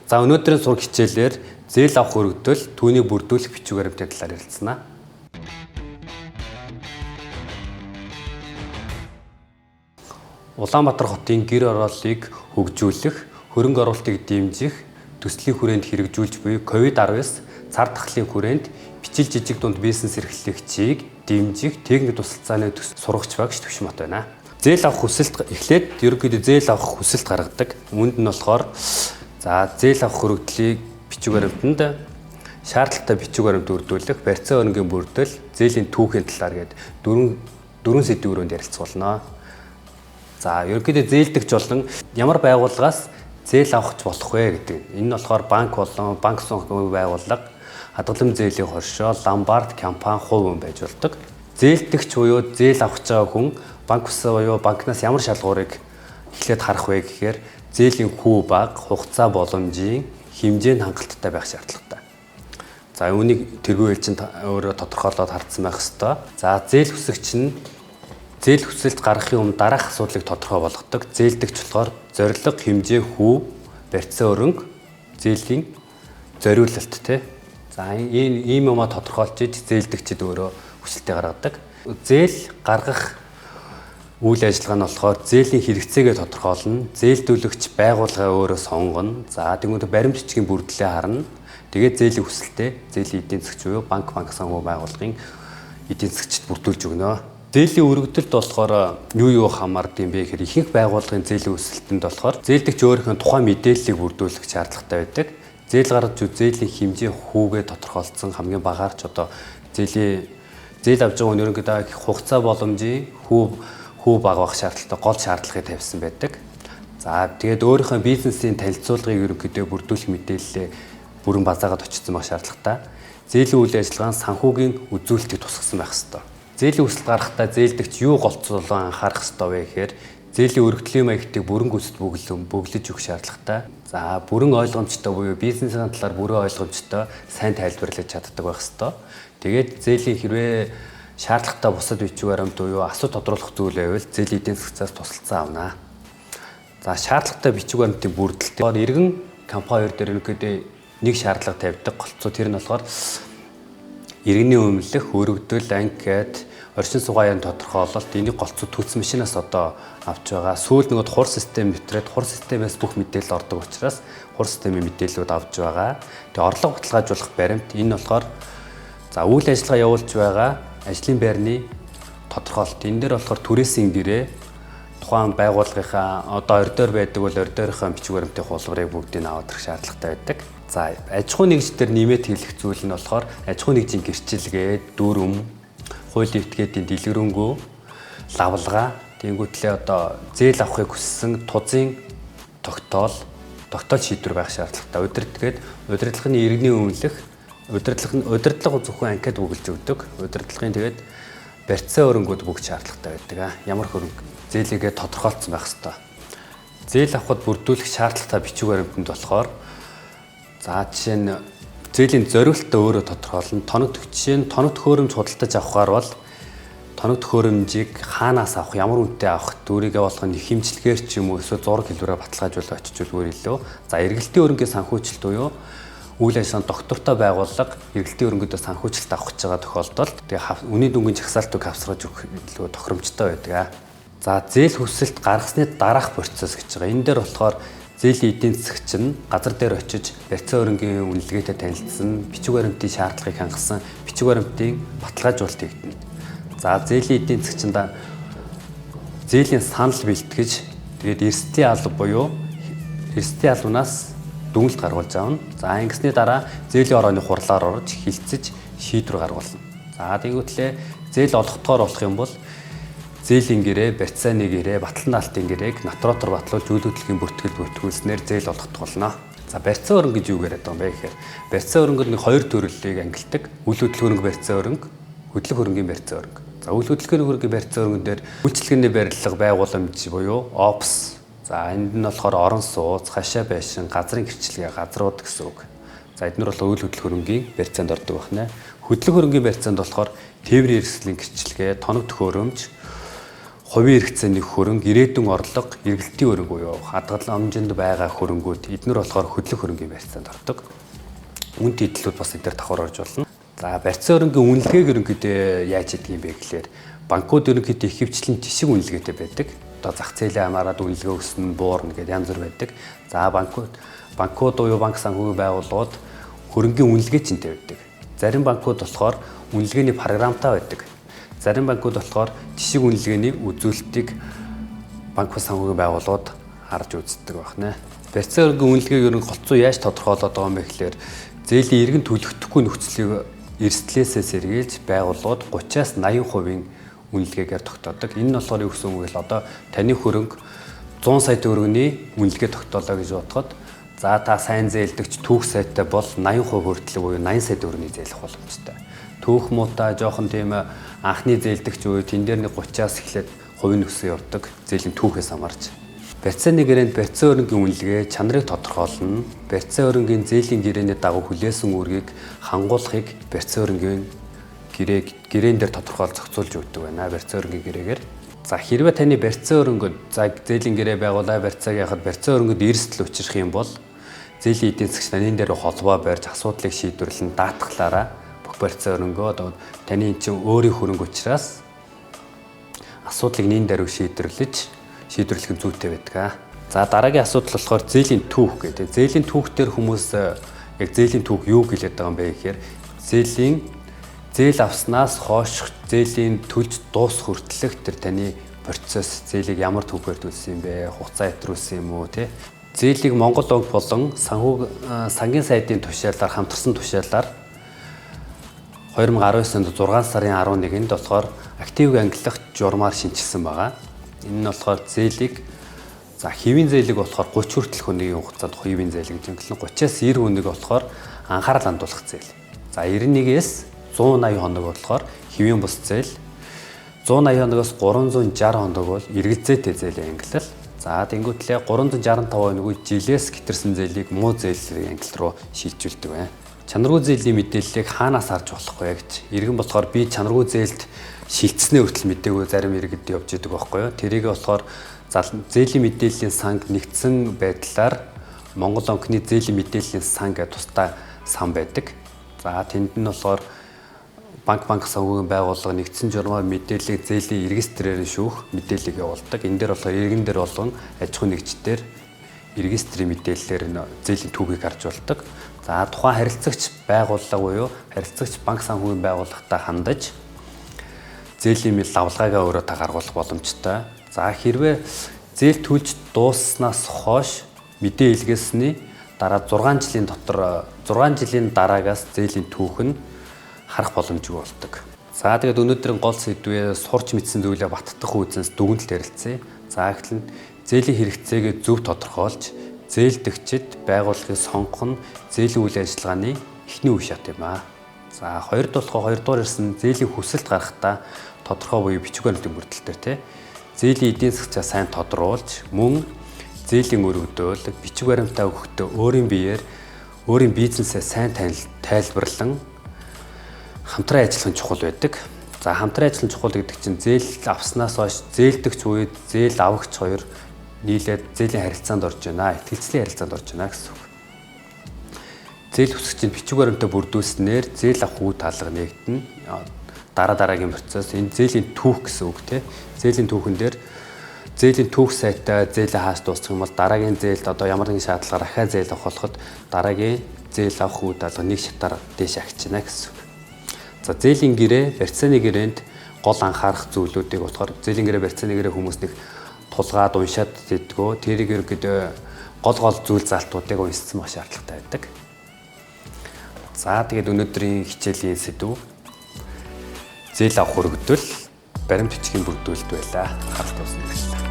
За өнөөдрийн сурах хичээлээр зээл авах өргөдөл түүнийг бүрдүүлэх бичиг баримтын талаар ярилцсанаа. Улаанбаатар хотын гэр орооллыг хөгжүүлэх, хөрөнгө оруулалтыг дэмжих, төслийн хүрээнд хэрэгжүүлж буй COVID-19 цар тахлын хүрээнд бичил жижиг дунд бизнес эрхлэгчийг дэмжих техник тусалцааны сурагч багш Төвшмот байна. Зээл авах хүсэлт эхлээд ерөнхийдөө зээл авах хүсэлт гаргадаг. Үүнд нь болохоор зээл авах хүрээлтийг бичиг баримтанд шаардлагатай бичиг баримт бүрдүүлэх, барьцаа өрнгийн бүрдэл, зээлийн түүхийн талаар гээд дөрвөн сэдвийн өрөөнд ярилцах болно. За ерөнхийдөө зээлдэгч болон ямар байгууллагаас зээл авах болох вэ гэдэг. Энэ нь болохоор банк болон банк санхүү байгууллага, хадгалан зээлийн хоршоо, ломбард компани, хувь хүн байж болдог. Зээлдэгч буюу зээл авах байгаа хүн банк усаа буюу банкнаас ямар шалгуурыг эхлээд харах вэ гэхээр зээлийн хүү бага, хугацаа боломжийн хэмжээнд хангалттай байх шаардлагатай. За үүнийг тэргүй хэлчин өөрөө тодорхойлоод хардсан байх ёстой. За зээл хүсэгч нь зээл хүсэлт гаргахын өмнө дараах асуудлыг тодорхой болгодог. Зээлдэгч болохоор зорилго, хэмжээ, хүү, барьцаа өрнг, зээлийн зориулалт тий. За ийм юмаа тодорхойлж иж зээлдэгчд өөрөө хүсэлтээ гаргадаг. Зээл гаргах үйл ажиллагаа нь болохоор зээлийн хэрэгцээгээ тодорхойлно. Зээлдүүлэгч байгууллага өөрөө сонгоно. За тэгмээд баримт бичгийн бүрдлээ харна. Тэгээд зээлийн хүсэлтээ зээлийн эдийн засгч буюу банк санхүү байгууллагын эдийн засгчд бүрдүүлж өгнө. Зээлийн өргөдөлд болохоор юу хамаардаг юм бэ гэхээр ихэнх байгууллагын зээлийн өсөлтөнд болохоор зээлдэгч өөрийнхөө тухайн мэдээллийг бүрдүүлэх шаардлагатай байдаг. Зээл гаргаж үз зээлийн хэмжээ хүүгээ тодорхойлцсон хамгийн багаар ч одоо зээл авж байгаа нь ерөнхийдөө хугацаа боломжийн хүү бага бах шаардлагатай гол шаардлагыг тавьсан байдаг. За тэгээд өөрийнхөө бизнесийн танилцуулгыг ерөнхийдөө бүрдүүлэх мэдээлэлээ бүрэн базаагаад очсон байх шаардлагатай. Зээлийн үйл ажиллагаа нь санхүүгийн үзүүлэлтийг тусгасан байх ёстой. Зээлийн хүсэлт гаргахдаа зээлдэгч юу голцоолон анхаарах ёстой вэ гэхээр зээлийн өргөдлийн маягтыг бүрэн гүйцэд бүглэж өгөх шаардлагатай. За бүрэн ойлгомжтой буюу бизнесийн талаар бүрэн ойлгомжтой сайн тайлбарлаж чаддаг байх ёстой. Тэгээд зээлийн хэрвээ шаардлагатай бусад бичиг баримт буюу асуу тодруулах зүйл байвал зээлийн эдийн засгаас тусалцсан авна. За шаардлагатай бичиг баримтын бүрдэлтээр иргэн компани хоёр дээр ерөнхийдөө нэг шаардлага тавьдаг голцоо тэр нь болохоор иргэний өмнөлөх, өргөдөл, анкет, орчин сугаарын тодорхойлолт энийг голцоо түүц машинаас одоо авч байгаа. Сүүл нөгөө хур систем нэвтрээд хур системээс бүх мэдээлэл ордог учраас хур системийн мэдээллүүд авч байгаа. Тэгээ орлого баталгаажуулах баримт энэ болохоор үйл ажиллагаа явуулж байгаа ажлын байрны тодорхойлолт. Энэ дээр болохоор түрээсийн гэрээ тухайн байгууллагынхаа одоо ордоор байдаг бол ордоорынхаа бичиг баримтын хуулбарыг бүгдийг аваад ирэх шаардлагатай байдаг. За аж ахуйн нэгж дээр нэмээд хэлэх зүйл нь болохоор аж ахуйн нэгжийн гэрчилгээ, дүрм, хуулийн этгээдийн дэлгэрэнгүй, лавлгаа, тэнгуүтлээ одоо зээл авахыг хүссэн тузын тогтоол шийдвэр байх шаардлагатай. Удирдлагын иргэний өмнөлөх, удирдлага зөвхөн анкет бүгэлж өгдөг. Удирдлагын тэгээд барьцаа өрөнгүүд бүгд шаардлагатай байдаг. Ямар хөрөнгө зээлийгээ тодорхойлцсон байх ёстой. Зээл авахд бүрдүүлэх шаардлагатай бичиг баримтанд болохоор жишээ нь зээлийн зориулалтаа өөрөө тодорхойлно. Жишээ нь тоног төхөөрөмж худалдаж авахаар бол тоног төхөөрөмжийг хаанаас авах, ямар үнэтэй авах, дүүрийгээ болгоно хэмжлэгээр ч юм уу эсвэл зураг хэлбэрээр баталгаажуулж очижулгүй илүү. За эргэлтийн өрнгийн санхүүжилт буюу үйл ажиллагааны доктортой байгууллага эргэлтийн өрнгөдөө санхүүжилт авах гэж байгаа тохиолдолд тэгээ үнийн дүнгийн жагсаалтыг авсгаж өгөх илүү тохиромжтой байдаг. За зээл хүсэлт гаргасны дараах процесс гэж байгаа. Энэ дээр болохоор зээлийн эдийн засгч нь газар дээр очиж барьцаа өрнгийн үнэлгээтэй танилцсан, бичиг баримтын шаардлагыг хангасан, бичиг баримтын баталгаажуулалт хийгдэнэ. За зээлийн эдийн засгчинд зээлийн санал бэлтгэж тэгээд эрсдлийн алба буюу эрсдлийн албанаас дүгнэлт гаргуулж авна. За ингэсний дараа зээлийн орооны хурлаар орж хилцэж шийдвэр гаргуулна. За тэгвэл зээл олгохоор болох юм бол зээлийн гэрээ, барьцааны гэрээ, батлан даалтын гэрээг натуратор батлуулж үйл хөдлөлийн бүртгүүлснээр зээл олгох болно. За барьцаа өрнг гэж юу яриад байгаа юм бэ гэхээр барьцаа өрнгөд нэг хоёр төрлийг ангилдаг. Үйл хөдлөх барьцаа өрнг, хөдлөх хөрөнгийн барьцаа өрнг. За үйл хөдлөх хөрөнгийн барьцаа өрнгөн дээр үйлчлэгээний барилга, байгууламж буюу ОПС. За энд нь болохоор орон сууц, хашаа байшин, газрын гэрчлэгээ, газрууд гэсэн үг. За эдгээр бол үйл хөдлөх хөрөнгийн барьцаанд ордог байна. Хөдлөх хөрөнгийн барьцаанд болохоор тээврийн эрсдлийн гэрчлэгээ, тоног төхөөрөмж, хувийн хэрэгцээний хөрөнгө, ирээдүйн орлого, эргэлтийн хөрөнгө буюу хадгалан хэмжээнд байгаа хөрөнгүүд эднэр болохоор хөдлөх хөрөнгөний барьцаанд ордог. Үн тэтлүүд бас эдгээр давхар орж болно. За барьцаа хөрөнгөний үнэлгээг ерөнхийдөө яаж хийдэг юм бэ гэхээр банкуд ерөнхийдөө ихэвчлэн жишг үнэлгээтэй байдаг. Одоо зах зээлийн хамаарат үнэлгээ өснө, буурна гэдэг янз бүр байдаг. За банкуд буюу банк санхүүгийн байгууллагууд хөрөнгөний үнэлгээ чинтэй байдаг. Зарим банкуд болохоор үнэлгээний програмтай байдаг. Зарим банкуд болохоор жишг үнэлгээний үзүүлэлтийг банк санхүүгийн байгууллагууд харж үздэг байна. Барьцаа хөрөнгөний үнэлгээг ерөн голцоо яаж тодорхойлоод байгаа юм бэ гэхээр зээлийн иргэн төлөгдөхгүй нөхцөлийг эрсдлээсээ сэргийлж байгууллагууд 30-аас 80% үнэлгээгээр тогтоодог. Энэ нь болохоор юу гэсэн үг вэ гэвэл одоо таны хөрөнгө 100 сая төгрөгийн үнэлгээ тогтоолоо гэж бодоход за та сайн зээлдэгч түүх сайтай бол 80% хүртэл буюу 80 сая төгрөгийн зээлэх боломжтой. Түүх муутай жоохон тийм анхны зээлдэгч үе тэн дээр нэг 30-аас эхлээд хувийн өсөө явдаг зээлийн түүхээс хамаарч. Барьцааны гэрээнд барьцаа хөрөнгөний үнэлгээ чанарыг тодорхойлно. Барьцаа хөрөнгөний зээлийн гэрээний дагуу хүлээсэн үүргийг хангуулахыг барьцаа хөрөнгөний гэрээн дээр тодорхойл зохицуулж өгдөг байна. Барьцаа хөрөнгөний гэрээгээр. За хэрвээ таны барьцаа хөрөнгөд за зээлийн гэрээ байгуулаа барьцааг яхад барьцаа хөрөнгөд эрсдэл учрах юм бол зээлийн эдийн засгч таны дээр холбоо барьж асуудлыг шийдвэрлэн даатгалаараа бүх барьцаа хөрөнгөө одоо таны чинь өөрийн хөрөнгө учраас асуудлыг нэн дээр шийдвэрлэх нь зүйтэй байдаг. За дараагийн асуудал болохоор зээлийн түүх гэдэг. Зээлийн түүх дээр хүмүүс яг зээлийн түүх юу гэлээд байгаа юм бэ гэхээр зээл авснаас хойш зээлийн төлж дуусах хүртэлх тэр таны процесс зээлийг ямар түүхээр төлсөн юм бэ? Хугацаа ятруулсан юм уу те? Зээлийг Монгол банк болон сангийн сайдын тушаалаар хамтарсан тушаалаар 2019 онд 6 сарын 11-нд болохоор актив ангилах журмаар шинжилсэн байгаа. Энэ нь болохоор зээлийг хэвийн зээлийг болохоор 30 хүртэлх өдрийн хугацаанд хэвийн зээл гэж ангилна. 30-аас 90 өдрийг болохоор анхаарал хандуулах зээл. За 91-ээс 180 хоног болохоор хэвийн бус зээл. 180 хоногоос 360 хоног бол эргэлзээтэй зээлийн ангилал. За тэнгуүтлээ 365 хоног жилээс гэтэрсэн зээлийг муу зээлийн ангилал руу шилжүүлдэг байна. Чанаргүй зээлийн мэдээллийг хаанаас харж болохгүй гэж. Иргэн болохоор би чанаргүй зээлд шилжснээ хүртэл мэдээгүй зарим иргэд явж идэг байхгүй юу. Тэрийг болохоор зээлийн мэдээллийн санг нэгдсэн байдлаар Монгол банкны зээлийн мэдээллийн сан гэдэг тусдаа сан байдаг. За тэнд нь болохоор банк санхүүгийн байгууллага нэгдсэн журмаар мэдээллийг зээлийн регистрээр шүүх мэдээллийг явуулдаг. Энэ дээр болохоор иргэн дээр болгон аж ахуйн нэгжтэр регистрийн мэдээллээр зээлийн түүхийг харж болдог. За тухайн харилцагч байгууллага буюу харилцагч банк санхүүгийн байгууллагатай хандаж зээлийн мэд лавлагаагаа өөрөө та гаргуулах боломжтой. За хэрвээ зээл төлж дуусснаас хойш мэдээ илгээсний дараа 6 жилийн дараагаас зээлийн түүх нь харах боломжгүй болдог. За тэгээд өнөөдрийн гол сэдвээ сурч мэдсэн зүйлээ баттдах үүснээс дүгнэлт ярилцъя. За эхлэн зээлийн хэрэгцээгээ зөв тодорхойлж зээлдэгчид байгууллагыг сонгох нь зээлийн үйл ажиллагааны эхний үе шат юм аа. За хоёрдугаар ирсэн зээлийн хүсэлт гаргахдаа тодорхой буюу бичиг баримтын бүрдэлтээр зээлийн эдийн засгчаа сайн тодруулж мөн зээлийн өргөдөөл бичиг баримтаа өгөхдөө өөрийн бизнесээ сайн тайлбарлан хамтран ажиллах нь чухал байдаг. За хамтран ажиллах чухал гэдэг чинь зээл авснаас хойш зээлдэгч үед зээл авагч хоёр нийлээд зээлийн харилцаанд орж байна. Итгэлцлийн харилцаанд орж байна гэсэн үг. Зээл хүсэгчид бичиг баримтаа бүрдүүлснээр зээл авах үе таалга нэгдэнэ. Дараагийн процесс энэ зээлийн түүх гэсэн үг тийм. Зээлийн түүхэн дээр зээлийн түүх сайтаа зээлээ хааж дуусгах юм бол дараагийн зээлд одоо ямар нэгэн шаардлагаар ахаа зээл авах болоход дараагийн зээл авах үе таалга нэг шатаар дээш агчна гэсэн үг. За зээлийн гэрээ, барьцааны гэрээнд гол анхаарах зүйлүүдийг болохоор зээлийн гэрээ, барьцааны гэрээ хүмүүс нэг тулгаад уншаад зэдгөө тэрийг ерөөдөө гол зүйл залтуудыг уншсан байх шаардлагатай байдаг. За тэгээд өнөөдрийн хичээлийн сэдв зээл авах хөрөгдөл баримт бичгийн бүрдүүлэлт байлаа. Анхаарал тавьсан баярлалаа.